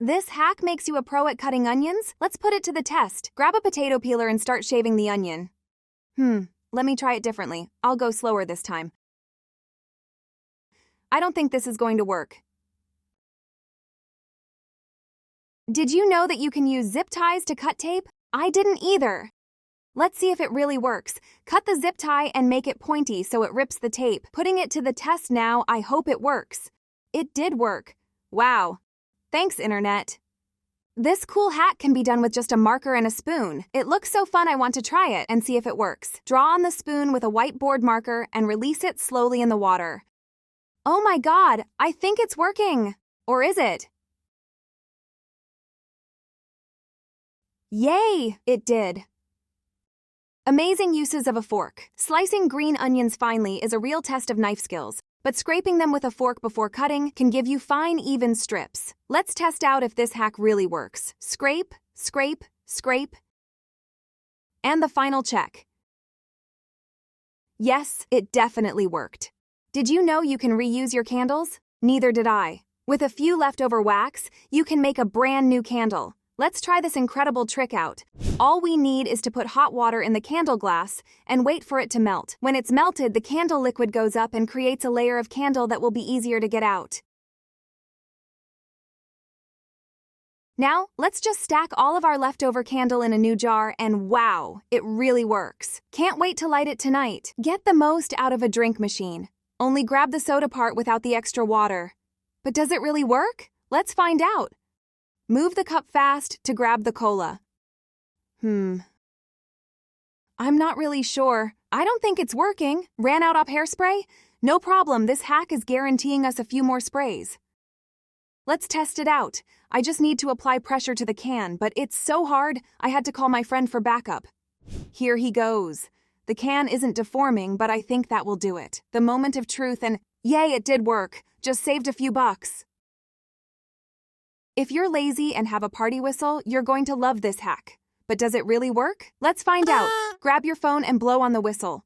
This hack makes you a pro at cutting onions? Let's put it to the test. Grab a potato peeler and start shaving the onion. Let me try it differently. I'll go slower this time. I don't think this is going to work. Did you know that you can use zip ties to cut tape? I didn't either. Let's see if it really works. Cut the zip tie and make it pointy so it rips the tape. Putting it to the test now, I hope it works. It did work. Wow. Thanks, Internet. This cool hack can be done with just a marker and a spoon. It looks so fun I want to try it and see if it works. Draw on the spoon with a whiteboard marker and release it slowly in the water. Oh my God, I think it's working. Or is it? Yay, it did. Amazing uses of a fork. Slicing green onions finely is a real test of knife skills, but scraping them with a fork before cutting can give you fine, even strips. Let's test out if this hack really works. Scrape, scrape, scrape. And the final check. Yes, it definitely worked. Did you know you can reuse your candles? Neither did I. With a few leftover wax, you can make a brand new candle. Let's try this incredible trick out. All we need is to put hot water in the candle glass and wait for it to melt. When it's melted, the candle liquid goes up and creates a layer of candle that will be easier to get out. Now, let's just stack all of our leftover candle in a new jar and wow, it really works. Can't wait to light it tonight. Get the most out of a drink machine. Only grab the soda part without the extra water. But does it really work? Let's find out. Move the cup fast to grab the cola. I'm not really sure. I don't think it's working. Ran out of hairspray? No problem, this hack is guaranteeing us a few more sprays. Let's test it out. I just need to apply pressure to the can, but it's so hard, I had to call my friend for backup. Here he goes. The can isn't deforming, but I think that will do it. The moment of truth and yay, it did work. Just saved a few bucks. If you're lazy and have a party whistle, you're going to love this hack. But does it really work? Let's find out. Grab your phone and blow on the whistle.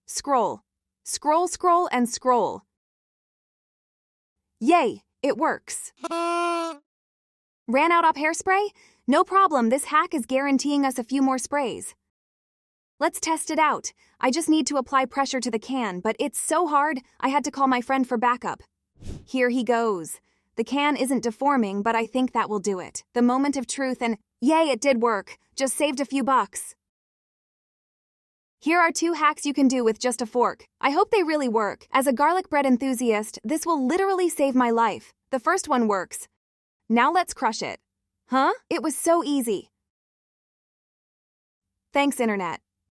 Scroll. Scroll, scroll, and scroll. Yay, it works. Ran out of hairspray? No problem, this hack is guaranteeing us a few more sprays. Let's test it out. I just need to apply pressure to the can, but it's so hard, I had to call my friend for backup. Here he goes. The can isn't deforming, but I think that will do it. The moment of truth and yay, it did work. Just saved a few bucks. Here are 2 hacks you can do with just a fork. I hope they really work. As a garlic bread enthusiast, this will literally save my life. The first one works. Now let's crush it. Huh? It was so easy. Thanks, Internet.